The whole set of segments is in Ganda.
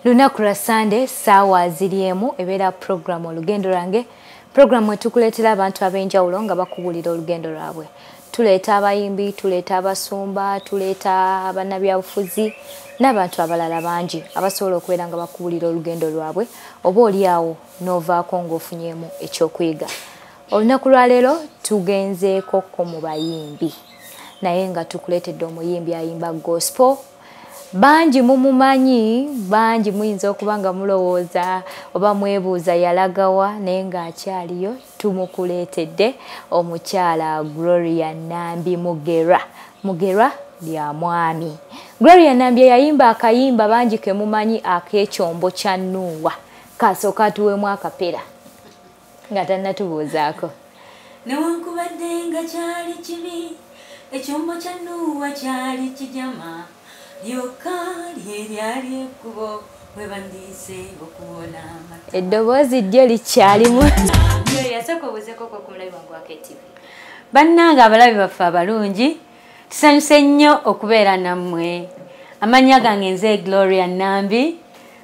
Lunaku lwa Sunday sawa ziriemu ebeera program olugendo lwange program etukuleetera abantu ab'enjawulo nga bakubulira olugendo lwabwe. Tuleeta abayimbi, tuleeta abasumba, tuleeta bannabyabufuzi n'abantu abalala bangi abasobola okubeera nga bakubulira olugendo lwabwe oba oliawo n'ovaako ng'ofunyeemu ekyokuyiga. Olunaku lwa leero tugenzeeko mu bayimbi naye nga tukuleetedde omuyimbi ayimba gospel. Banji mumumanyi, banji muyinza okuba nga mulowooza oba mwebuuza yalagawa naye ng'akyaliyo. Tumukuleetedde omukyala Gloria Nambi Mugerwa. Mugerwa lya mwami. Gloria Nambi yayimba akayimba banji ke mumanyi ak'ekyombo kya Nuuwa. Kasooka atuweemu akapera nga tannatubuuzaako. Newankubadde nga kyali kibi, ekyombo kya Nuuwa kyali kijama. Eddoboozi ddyo likyalimu. Bannange abalabi baffe abalungi, tusanyuse nnyo okubeera nammwe. Amannya gange nze Gloria Nambi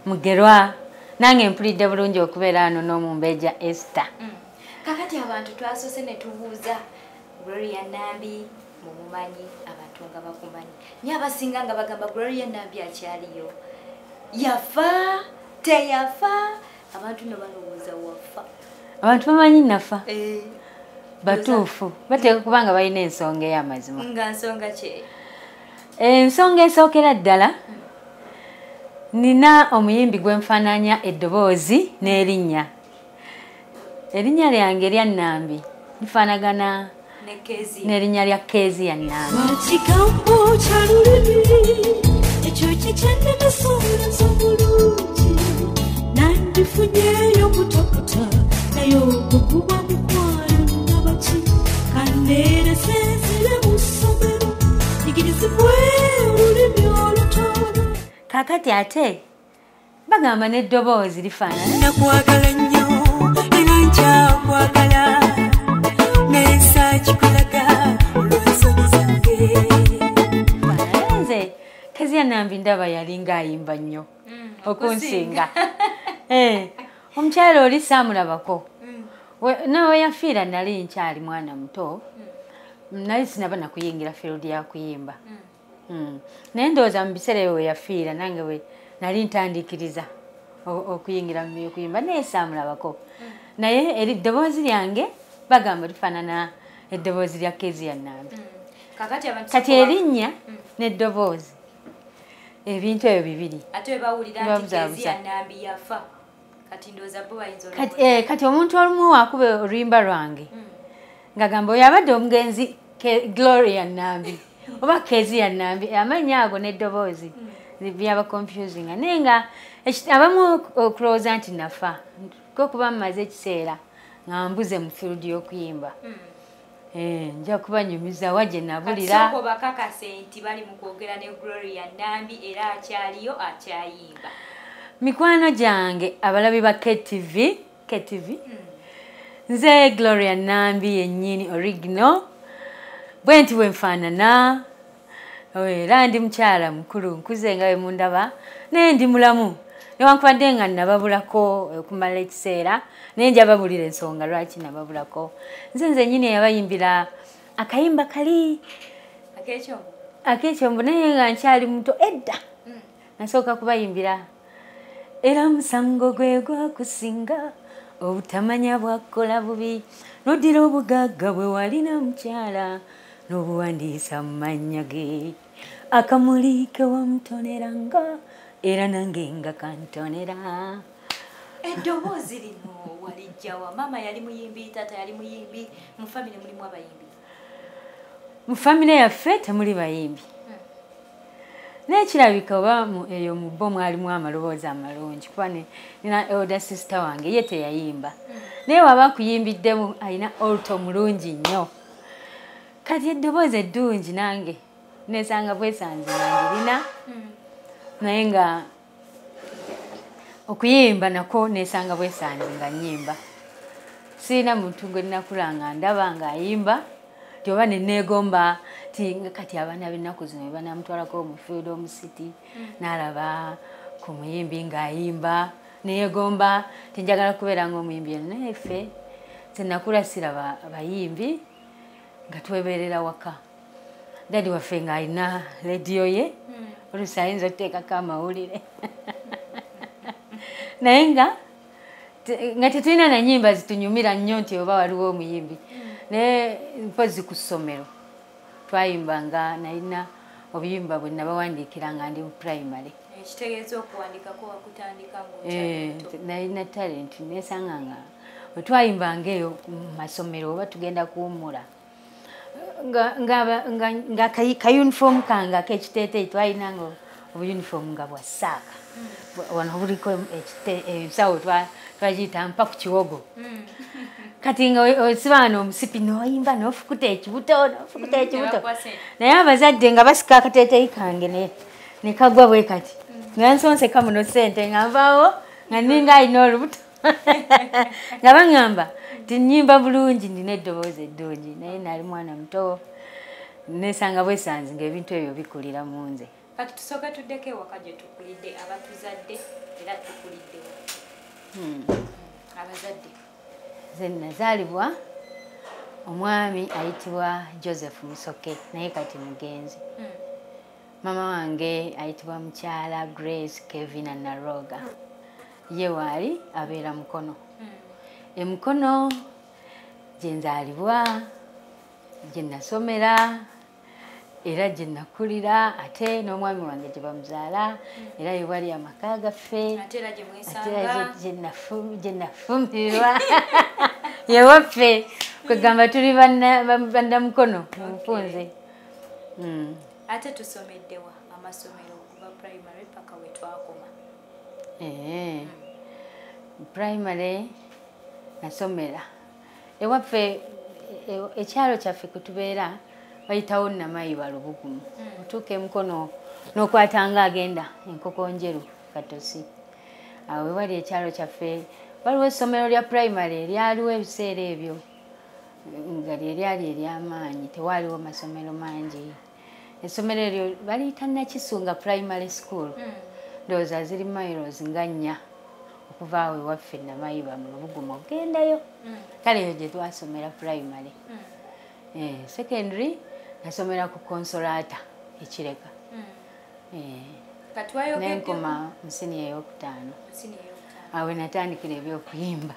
Mugerwa, nange mpulidde bulungi okubeera wano n'Omumbeja Esther. Kakati abantu twasoose ne tubuuza Gloria Nambi mumumanyi, abantu nga bakumanyi. Nye abasinga nga bagamba Gloria Nambi akyaliyo. Yafa, teyafa, abantu ne balowooza wafa. Abantu bamanyi nafa? Batuufu. Bateeka kuba nga balina ensonga ey'amazima. Nga nsonga ki? Ensonga esookera ddala, nina omuyimbi gwe nfaananya eddoboozi n'erinnya. Erinnya lyange erya Nambi lifaanagana n'erinnya lya Kezia Nambi. Wakigambo kya lulimi ekyo kikyannemesobola z'obulungi nandifunyeyo butokuta naye oguguba mukwano nabaki kandeerese nsire mu ssomero nyigirizibwe olulimi olutono. Kaakati ate bagamba n'eddoboozi lifaanana. Nakwagala nnyo era nkyakwagala nesa kikulaga olw'ensonyi zange. Nze Kezia Nambi ndaba yalinga ayimba nnyo okunsinga. Omukyala oli saamulabako. Nawe yafiira nali nkyali mwana muto, nali sinaba nakuyingira field ya kuyimba. Naye ndowooza mu biseera ebyo we yafiira nange we nali ntandikiriza okuyingira mu by'okuyimba naye saamulabako. Naye eddoboozi lyange bagamba lifaanana eddoboozi lya Kezia Nambi. Kati erinnya n'eddoboozi ebintu ebyo bibiri. Ate bawulira nti Kezia Nambi yafa. Kati ndowooza bo bayinza olowooza. Kati omuntu olumu wakuba oluyimba lwange ng'agamba oyo abadde omugenzi Gloria Nambi oba Kezia Nambi, amannya ago n'eddoboozi byaba confusing. Naye nga abamu okulowooza nti nafa kuba mmaze ekiseera nga mbuze mu field y'okuyimba. Nja kubanyumiza wa gye nabulira. Kasoko bakakase nti bali mu kwogera ne Gloria Nambi era akyaliyo akyayimba. Mikwano gyange abalabi ba KTV, nze Gloria Nambi yennyini original bwe nti bwe nfaanana era ndi mukyala mukulu nkuze nga bwe mundaba naye ndi mulamu newankubadde nga nababulako okumala ekiseera naye njababulira ensonga lwaki nababulako. Nze nnyini yabayimbira akayimba kali ak'ekyombo naye nga nkyali muto edda nasooka kubayimbira era musango gwe gwakusinga obutamanya bwakola bubi n'oddira obugagga bwe walina mukyala n'obuwandiisa mu mannya ge akamuli ke wamutoneranga era nange nga kantonera. Eddoboozi lino walijjawa? Mama yali muyimbi, tata yali muyimbi, mu famire mulimu abayimbi? Mu famire yaffe temuli bayimbi. Naye kirabika oba eyo mu bo mwalimu amaloboozi amalungi kuba nina elder sister wange ye teyayimba. Naye waba akuyimbiddemu alina oluto mulungi nnyo. Kati eddoboozi eddungi nange nesanga bwesanze nangirina naye nga okuyimba nako nesanga bwesanze nga nnyimba. Sirina muntu gwe nnakulanga ndaba ng'ayimba nti oba neneegomba ti kati abaana b'ennaku zino banamutwalako mu field omu city n'alaba ku muyimbi ng'ayimba neegomba tinjagala kubeera ng'omuyimbi yenna naye ffe senakula siraba abayimbi nga twebeerera waka dadi waffe ng'alina rediyo ye oluusi ayinza okuteekako amawulire naye nga tetulina na nnyimba zitunyumira nnyo nti oba waliwo omuyimbi naye mpozi ku ssomero twayimbanga nalina obuyimba bwe nabawandiikira nga ndi mu primary ekitegeeza okuwandikako wakutandika nalina talent nesanga nga bwetwayimbanga eyo mu masomero oba tugenda kuwummula nga kayunifomu kange ak'ekiteeteeyi twalinanga obuyunifomu nga bwa saaka wano buliko ebisawo twagiyita mpa ku kiwogo kati nga osibana omusipi noyimba nofukuta ekibuto naye abazadde nga basika akateeteeyi kange nekagwa bwe kati nga nsonseka muno ssente nga nvaawo nga ninga alina olubuto nga baŋŋamba tinyimba bulungi ndina eddoboozi eddungi naye nali mwana muto nesanga bwesanzi ngaebintu ebyo bikulira mu nze kati tusooka tuddeko ewaka gye tukulidde abatuzadde era tukuliddewo abazadde nze nazaalibwa omwami ayitibwa Joseph Musoke naye kati mugenzi mama wange ayitibwa mukyala Grace Kevina Naroga ye waali abeera Mukono emukono gye nzaalibwa gye nasomera era gye nakulira ate n'omwami wange gye bamuzaala era ye wali amaka gaffe gye nafumbirwa yewaffe kwegamba tuli bannamukono mufunze ate tusomeddewa amasomero okuva primary paka we twakoma primary nasomera ewaffe ekyalo kyaffe kutubeera bayitawo Namayiba Lubugumu otuuka emukono n'okwatanga agenda enkoko njeru Katosi awo wewali ekyalo kyaffe waliwo essomero lya primary eryaliwo ebiseera ebyo nga lyali ery'amaanyi tewaaliwo masomero mangi essomero eryo baliyita Nakisunga primary school ndowooza ziri miles nga 4 okuva awo ewaffe Namayiba mu Lubugumu ogendayo kale eyo gye twasomera primary secondary nasomera ku Consolata ekireka nenkoma musini eyokutaano awe natandikira ebyokuyimba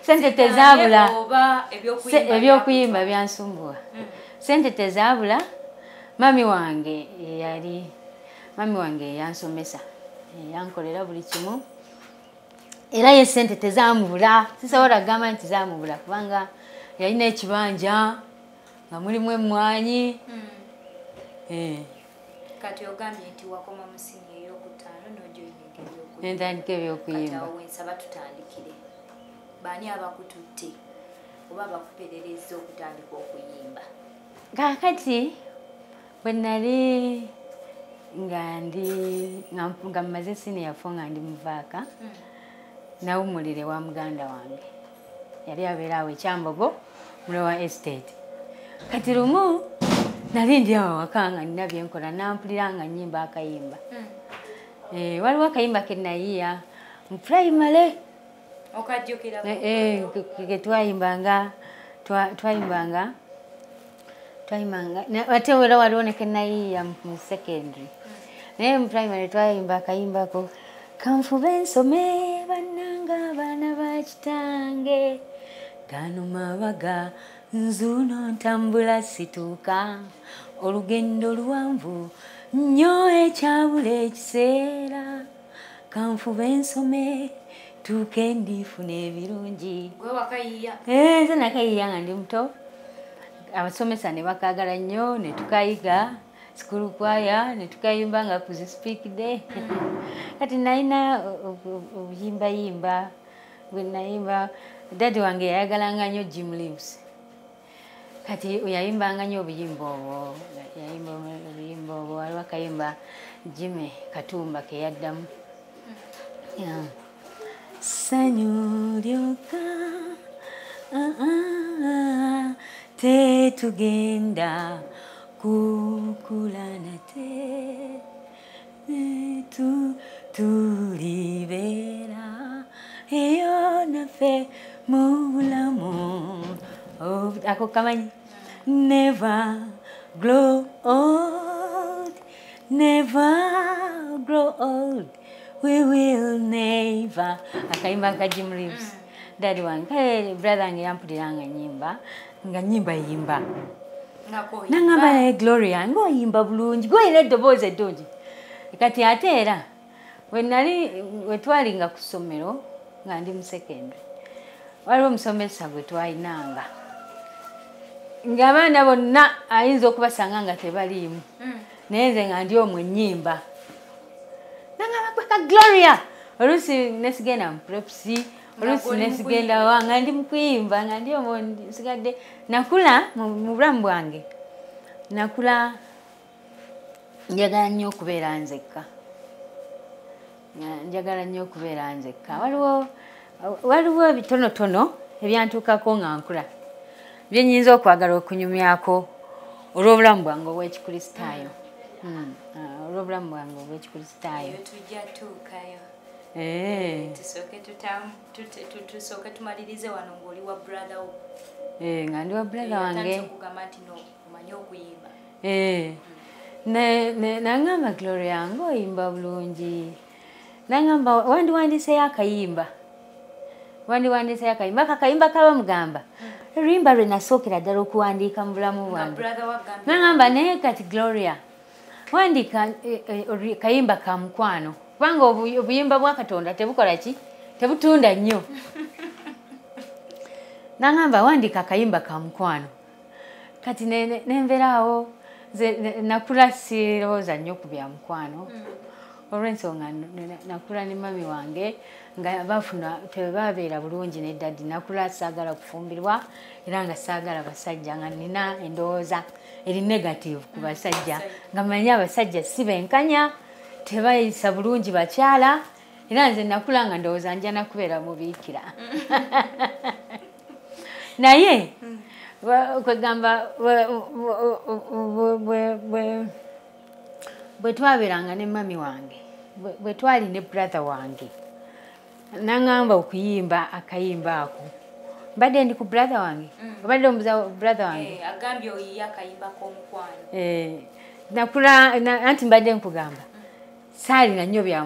sente tezaabula ebyokuyimba byansumbuwa sente tezaabula mami wange yansomesa yankolera buli kimu era ye sente tezamubula sisobola kugamba nti zamubula kubanga yalina ekibanja nga mulimu emmwanyi kati ogambye nti wakoma musini eyokutaano n'ojoyinga nentandika ebyokuyimba kati awo wensaba tutandikire baani abakututte oba abakuperereza okutandika okuyimba kakati bwe nali nga mmaze senior 4 nga ndi muvaaka nawumulire wa muganda wange yali abeera awo ekyambogo mulewa estate kati lumu nali ndi awo waka nga nina byenkola nampulira nga nnyimba akayimba waliwo akayimba kenayiya mu primary ketwayimbanga ate era waliwo ne kenayiya mu secondary naye mu primary twayimba akayimbako kanfube nsome bannanga abaana bakitange gano mabaga nzuno ntambula situuka olugendo luwanvu nnyo ekyabula ekiseera kanfube nsome tuuke ndifuna ebirungi nze nakayiya nga ndi muto abasomesa ne bakagala nnyo ne tukayiga sikulu kwaya ne tukayimba nga ku speak day kati nalina obuyimbayimba bwe nayimba dadi wange yayagalanga nnyo Jim Leaves kati yayimbanga nnyo obuyimba obwo waliwo akayimba Jimmy Katumba ke yaddamu sanyu lyoka tetugenda kukula nate tulibera eyo naffe mu bulamu ako kamanyi never grow old, never grow old, we will never. Akayimba ka Jim Reeves. Daddy wange brother wange yampuliranga nyimba nga nyimba yimba nangamba Gloria ngoyimba bulungi goyina eddoboozi eddungi kati ate era wetwalinga ku ssomero nga ndi mu secondary waliwo omusomesa gwe twayinanga ng'abaana bonna ayinza okubasanga nga tebaliimu naye nze nga ndi omwe ennyimba nangamba kweka Gloria oluusi nesigenda mu prepsi oluusi nesigenda nga ndi mu kuyimba nga ndi omwo nsigadde nakula mu bulamu bwange nakula njagala nnyo okubeera nzekka njagala nnyo okubeera nzekka waliwo ebitonotono ebyantuukako nga nkula byenyinza okwagala okunyumyako olw'obulamu bwange obw'ekikristaayo olw'obulamu bwange obw'ekikristaayo tusooke tumalirize wano ng'oli wa brother wo nga ndi wa brother wange omanyi okuyimba nangamba Gloria ng'oyimba bulungi nangamba wandiwandiseyo akayimba akakayimba kaba mugamba oluyimba lwe nasookera ddala okuwandiika mu bulamu bwange nangamba naye kati Gloria wandiika kayimba ka mukwano kubanga obuyimba bwa Katonda tebukola ki tebutunda nnyo nangamba wandiika akayimba ka mukwano kati nembeeraawo nakula sirowooza nnyo ku bya mukwano olw'ensonga nakula ne mami wange nga bafuna tebabeera bulungi ne daddi nakula saagala kufumbirwa era nga saagala basajja nga nina endowooza eri negative ku basajja nga manyi abasajja si benkanya tebayisa bulungi bakyala era nze nakula nga ndowooza nja nakubeera mubiikira naye kwegamba bwe twabeeranga ne mami wange bwe twali ne brother wange nangamba okuyimba akayimba ako mbadde ndi ku brother wange obadde omubuza brother wange agambye oyiye akayimba k'omukwano nakula anti mbadde nkugamba saalina nnyo bya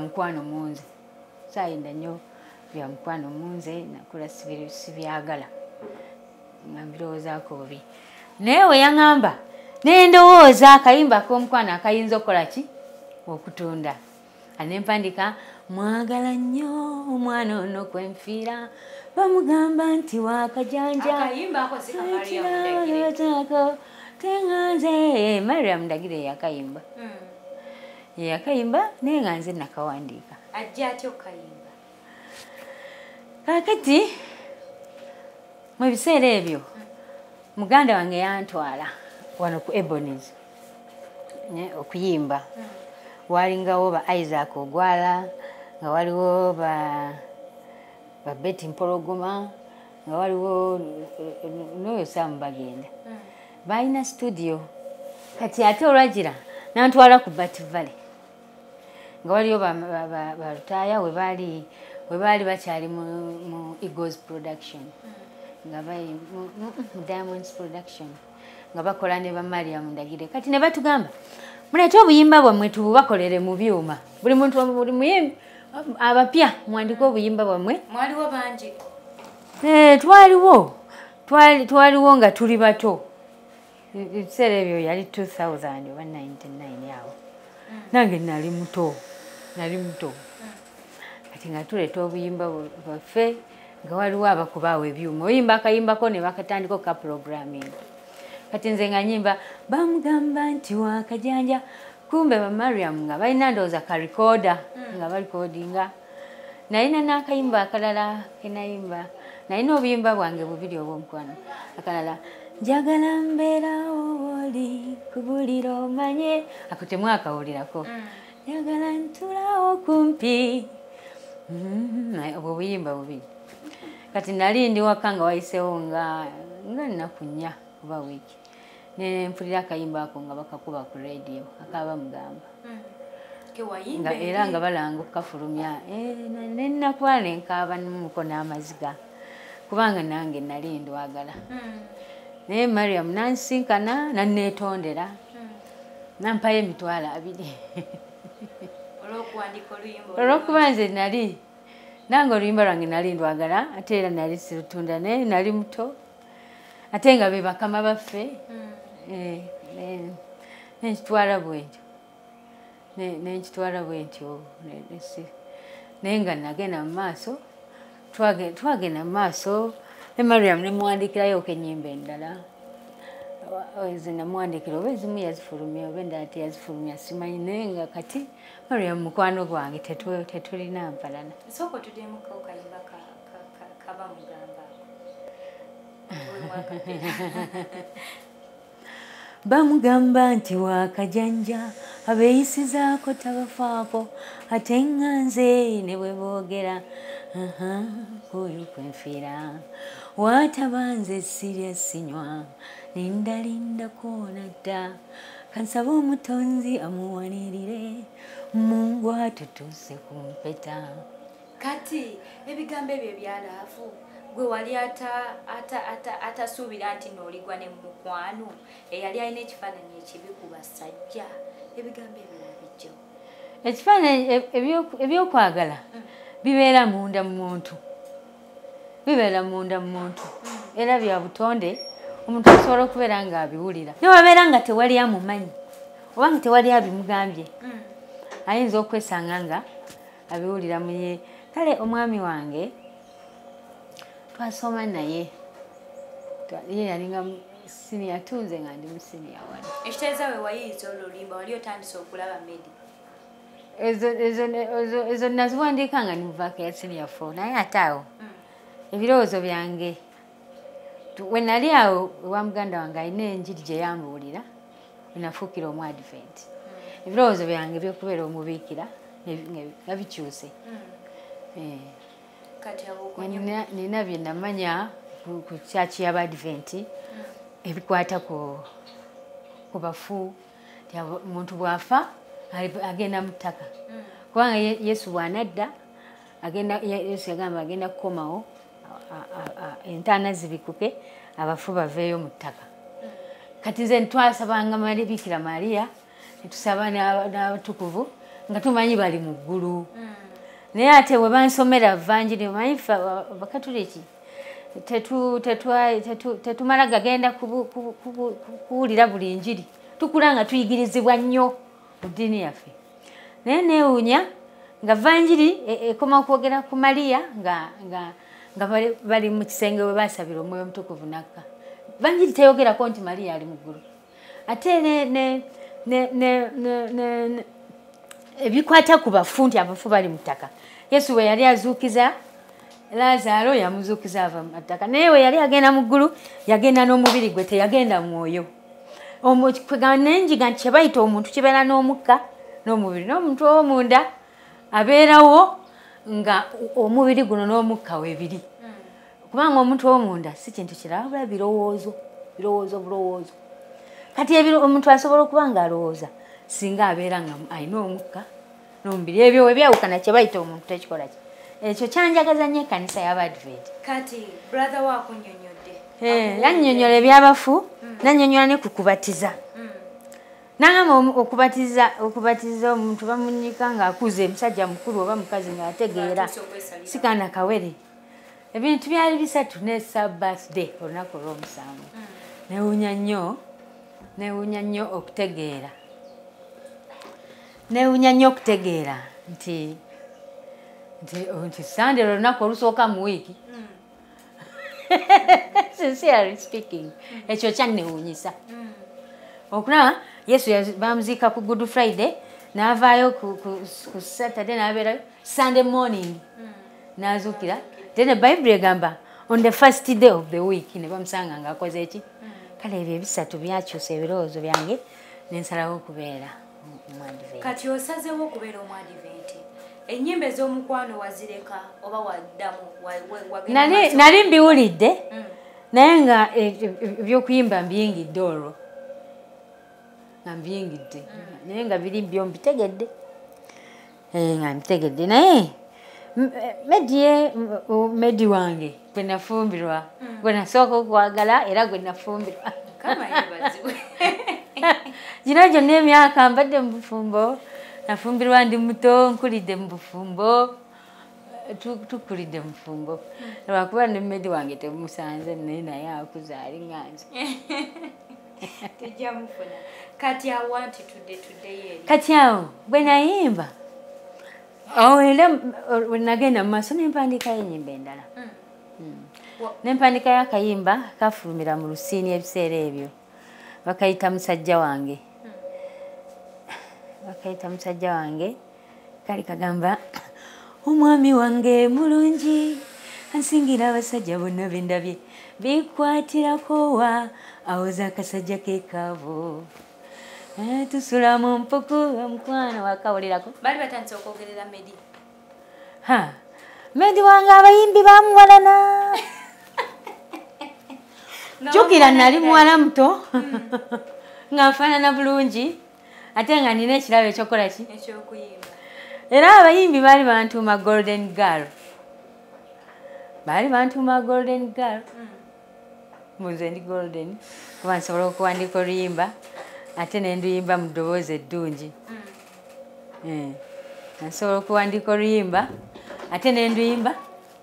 mukwano munze nakula sibyagala nga mbirowoozaako bubi naye we yaŋŋamba nendowooza akayimba k'omukwano akayinza okukola ki okutunda anempandika mwagala nnyo omwana ono kwenfiira bamugamba nti wakajanja teŋŋanze Mariam Ndagire yakayimba naye nga nze nakawandiika ajja atya okayimba kakati mu biseera ebyo muganda wange yantwala wano ku Ebonies okuyimba walingawo ba Isaac Ogwala nga waliwo ba Betty Mpologoma nga waliwo n'oyo Sam Bagenda balina studio kati ate olwagira nantwala ku Bat Valley nga waliyo balutaaya we baali bakyali mu Eagles Production nga bali mu Diamonds Production nga bakola ne ba Mariam Ndagire kati ne batugamba mulete obuyimba bwammwe tububakolere mu byuma buli muntu buli muyimbi abapya mwandike obuyimba bwammwe mwaliwo bangi twaliwo nga tuli bato ebiseera ebyo yali 2000 oba 99 yawo nange nali muto kati nga tuleeta obuyimba bwaffe nga waliwo abakubaawo ebyuma oyimba akayimbako ne bakatandika ka programming kati nze nga nyimba bamugamba nti wakajanja kumbe ba Mariam nga balina ndowooza ka recorder nga balikodinga nalina n'akayimba akalala kenayimba nalina obuyimba bwange bubiri obw'omukwano akalala njagala mbeerawo oli kubulira omanye ako temwakawulirako njagala ntulawo kumpi obwo buyimba bubiri kati nali ndi waka nga wayiseewo nga nnaku 4 kuba wiiki ne mpulira akayimba ako nga bakakuba ku radio akaba mugamba era nga balanga okukafulumya nenakuba nenkaaba numuko n'amaziga kubanga nange nali ndwagala naye Mariam nansinkana nanneetondera nampayo $200 olw'okuba nze nali nange oluyimba lwange nali ndwagala ate era nali sirutunda naye nali muto ate nga be bakama baffe nenkitwala bwentyo naye nga nagenda mu maaso twagenda mu maaso ne Mariam nemuwandikirayo enyimba endala namuwandikira oba ezimu yazifulumya oba endala teyazifulumya simanyi naye nga kati Mariam mukwano gwange tetulina mpalana bamugamba nti wakajanja abeeyisizaako tabafaako ate nga nze ne bwe boogera kuyo kwenfiira watabanze sirya sinywa lindalindako nadda kansaba omutonzi amuwanirire Mungu atutuuse ku mpeta. Kati ebigambo ebyo ebyalaavu gwe wali atasuubira nti n'oligwa ne mukwano eyali alina ekifaananyi ekibi ku basajja ebigambo ebyo wabijjawo? Ekifaananyi ebyokwagala bibeera munda mu muntu, era bya butonde omuntu asobola okubeera ng'abiwulira naye wabeera nga tewali amumanyi oba nga tewali abimugambye ayinza okwesanga nga abiwulira mu ye. Kale omwami wange twasoma naye ye yalinga siniya tunze nga ndi musiniya wano. Ekitegeeza we wayiyiza olulimba wali otandise okulaba medi? Ezo naziwandiika nga ndi mu vaaka ya siniya 4 naye ate awo ebirowoozo byange we nali awo ewa muganda wange alina enjiri gye yambuulira wenafuukira omu Advent. Ebirowoozo byange by'okubeera omubiikira nga bikyuse. Nina bye namanya ku kyaki y'Abadventi ebikwata ku bafu. Omuntu bw'afa agenda mu ttaka kubanga Yesu bw'anadda Yesu yagamba agenda kukomawo entaana zibikuke abafu baveeyo mu ttaka. Kati nze twasabanga Bikira Maria netusaba n'abatukuvu nga tumanyi bali mu ggulu. Naye ate bwe bansomera Evanjiri omanyi ffe Abakatuliki tetumala gagenda kuwulira buli njiri, tukula nga tuyigirizibwa nnyo mu ddiini yaffe. Naye neewuunya nga Evanjiri ekoma okwogera ku Mariya nga bali mu kisenge we baasabira Omwoyo Omutukuvu nakka. Evanjiri teyogerako nti Mariya ali mu ggulu. Ate ebikwata ku bafu nti abafu bali mu ttaka. Yesu we yali azuukiza Lazaalo yamuzuukiza ava mu ttaka, naye we yali agenda mu ggulu yagenda n'omubiri gwe, teyagenda mwoyo. Nenjiga nti kyebayita omuntu kibeera n'omukka n'omubiri, n'omuntu ow'omunda abeerawo nga omubiri guno n'omukka weebiri. Kubanga omuntu ow'omunda si kintu kirala wabula birowoozo. Kati omuntu asobola okuba ng'alowooza singa abeera nga alina omukka n'omubiri. Ebyo we byawukana kye bayita omuntu tekikola ki. Ekyo kyanjagaza nnyo ekkanisa y'Abadventi. Kati brother waako nnyonnyodde. Yannyonnyola ebyabafu, nannyonnyola ne ku kubatiza. N'agamba okubatiza omuntu bamunnyika ng'akuze, musajja mukulu oba mukazi ng'ategeera sikaana kawere. Ebintu byali bisatu ne Sabbath-day olunaku olw'omusanvu. Neewuunya nnyo okutegeera nti Sunday olunaku olusooka mu wiiki. Sincerely speaking, ekyo kyanneewuunyisa. Okulaba Yesu bamuziika ku Good Friday n'avaayo ku Saturday n'abeerayo Sunday morning n'azuukira. Then Bible egamba on the first day of the week ne bamusanga ng'akoze eki. Kale ebyo ebisatu byakyusa ebirowoozo byange nensalawo okubeera Omwadventi. Kati osazeewo okubeera Omwadventi. Ennyimba ez'omukwano wazireka oba waddamu? Nali mbiwulidde naye nga ebyokuyimba mbiyingidde olwo. Naye nga biri mbyo mbitegedde. nga mtegedde naye Medi wange gwe nafumbirwa gwe nasooka okwagala era gwe nafumbirwa gino gyonna emyaka mbadde mu bufumbo nafumbirwa ndi muto nkulidde mu bufumbo tukulidde mu bufumbo lwakuba ne Medi wange temusanze naye akuzaali nganze kati awo bwe nayimba era nagenda mu maaso n'empandiikayo ennyimba endala n'empandiika y'akayimba kafulumira mu Lusiini ebiseera ebyo bakayita musajja wange kali kagamba omwami wange mulungi ansingira abasajja bonna bendabye bikwatirako wa awoza akasajja kekavo tusula mu mpuku omukwano wakawulirako bali batandise okwogerera Medi wange abayimbi bamuwalana jjukira nali muwala muto nga nfaanana bulungi ate nga nina ekirabo ekyokukola ki era abayimbi baali bantuuma golden girl muze ndi golden kuba nsobola okuwandiika oluyimba ate nenduyimba mu ddoboozi eddungi nsobola okuwandiika oluyimba ate nenduyimba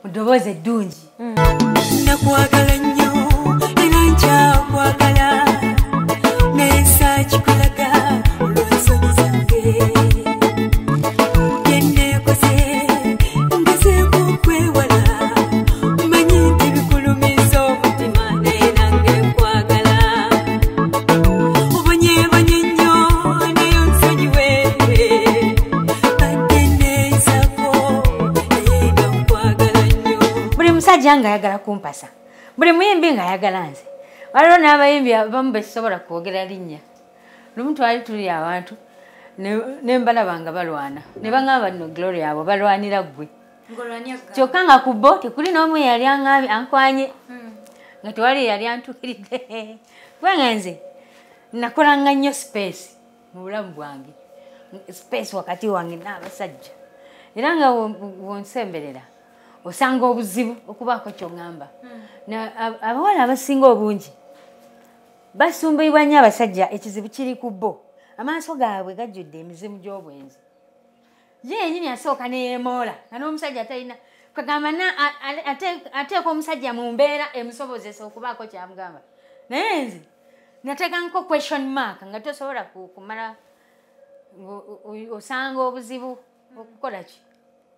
mu ddoboozi eddungi nakwagala nnyo era nkyakwagala nesa kikulaga olw'ensonyi zange byenneekoze ngezeeko okwewala manyi nti bikulumiza omutima naye nange nkwagala obonyeebonye nnyo naye onsonyiwe badde nneezaako naye nga nkwagala nnyo buli musajja ng'ayagala kumpasa buli muyimbi ng'ayagala nze waliwo n'abayimbi abamu bekisobola kwogera linnya lumu twali tuli awantu ne mbalaba nga balwana ne baŋŋamba nno Gloria abo balwanira ggwe kyokka nga ku bo tekuli n'omu yali aŋŋambye ankwanye nga tewali yali antuukiridde kubanga nze nakolanga nnyo space mu bulamu bwange space wakati wange n'abasajja era nga wonsemberera osanga obuzibu okubaako kyoŋŋamba abawala abasinga obungi basumbuyibwa nnyo abasajja ekizibu kiri ku bo amaaso gaabwe gajjudde emizimu gy'obwenzi ye yennyini asooka neyeemoola nga n'omusajja talina kagamba ateeka omusajja mu mbeera emusobozesa okubaako kyamugamba naye nze nateekangako question mark nga tosobola kumala osanga obuzibu okukola ki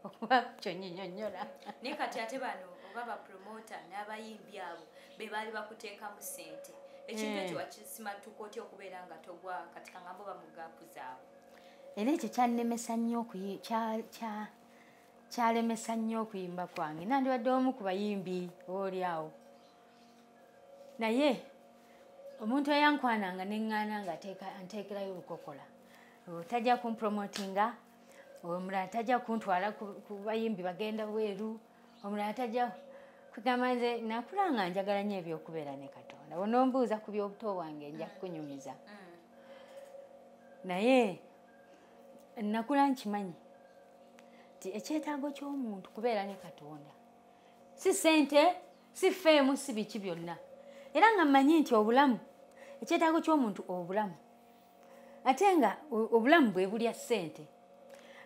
okubaako kyonyinyonnyola naye kati ate bano oba bapromota n'abayimbi abo be baali bakuteekamu ssente ekintu ekyo wakisimatuka otya okubeera nga togwa kati kaŋŋambo bamugaapu zaabwe era ekyo kyalemesa nnyo okuyimba kwange nandibadde omu ku bayimbi ooli awo naye omuntu eyankwananga neŋŋaana nga anteekerayo olukokola tajja kumpromotinga omulala tajja kuntwala ku bayimbi bagenda bweru omulala tajja kugamba nze nakula nga njagala nnyo ebyokubeera ne Katonda bonombuuza ku by'obuto bwange nja kukunyumiza naye nakula nkimanyi nti ekyetaago ky'omuntu kubeera ne Katonda si ssente si feemu si biki byonna era nga mmanyi nti obulamu ekyetaago ky'omuntu obulamu ate nga obulamu bwe bulya ssente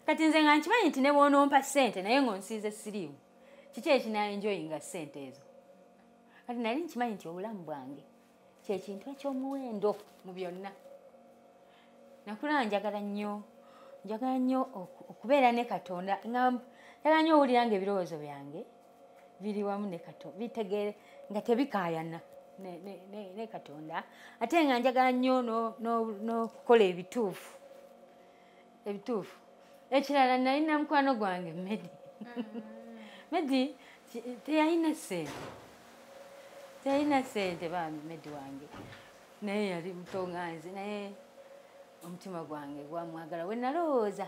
kati nze nga nkimanyi nti ne bwonompa ssente naye ng'onsiize siriimu kiki ekinaenjoyinga ssente ezo kati nali nkimanyi nti obulamu bwange kyekintu ekyomuwendo mu byonna nakula njagala nnyo okubeera ne Katonda njagala nnyo owulira nga ebirowoozo byange biri wamu ne Katonda bitegeere nga tebikaayana ne Katonda ate nga njagala nnyo n'okukola ebituufu ekirala nalina mukwano gwange Medi teyalina ssente bambi Medi wange naye yali mutonganzi naye omutima gwange gwamwagala we nalowooza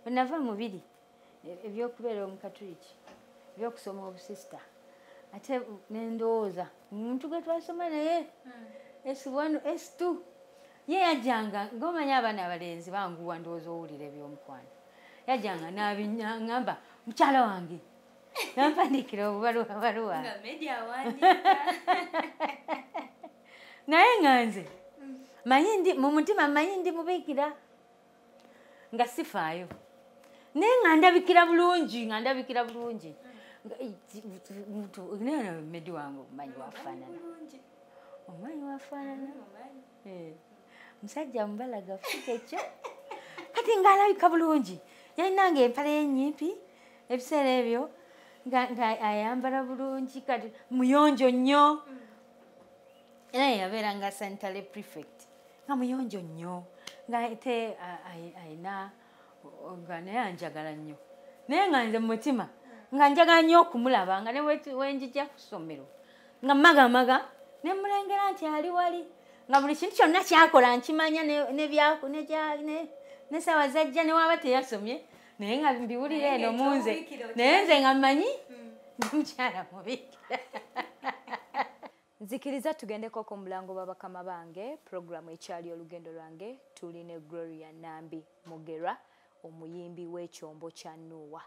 we nava mubiri ebyokubeera omukatuliki ebyokusoma obusisita ate nendowooza omuntu gwe twasoma naye S1 S2 ye yajjanga ng'omanyi abaana abalenzi banguwa ndowooza owulira ebyomukwano yajjanga n'abiŋŋamba mukyala wange nampandikira obubaluwa naye nga nze mu mutima manyi ndi mubiikira nga sifaayo naye nga ndabikira bulungi medi wange omumanyi wafaanana musajja mubalagafu ekyo kati ng'alabika bulungi yalinanga empale ennyimpi ebiseera ebyo nga ayambala bulungi kati muyonjo nnyo era yabeera nga sanitary prefect nga muyonjo nnyo nga te ayina nga naye anjagala nnyo naye nga nze mu mutima nga njagala nnyo okumulaba nga ne wenjija ku ssomero nga magamaga ne mulengera nti ali wali nga buli kintu kyonna kyakola nkimanya ne sawa zajja ne waba teyasomye naye nga mbiwulira eno munze naye nze nga mmanyi ndi mukyala mubiikira. Nzikiriza tugendeko ku mulango babakama bange programu ekyali olugendo lwange tuli ne Gloria Nambi Mugerwa omuyimbi w'ekyombo kya Nuwa.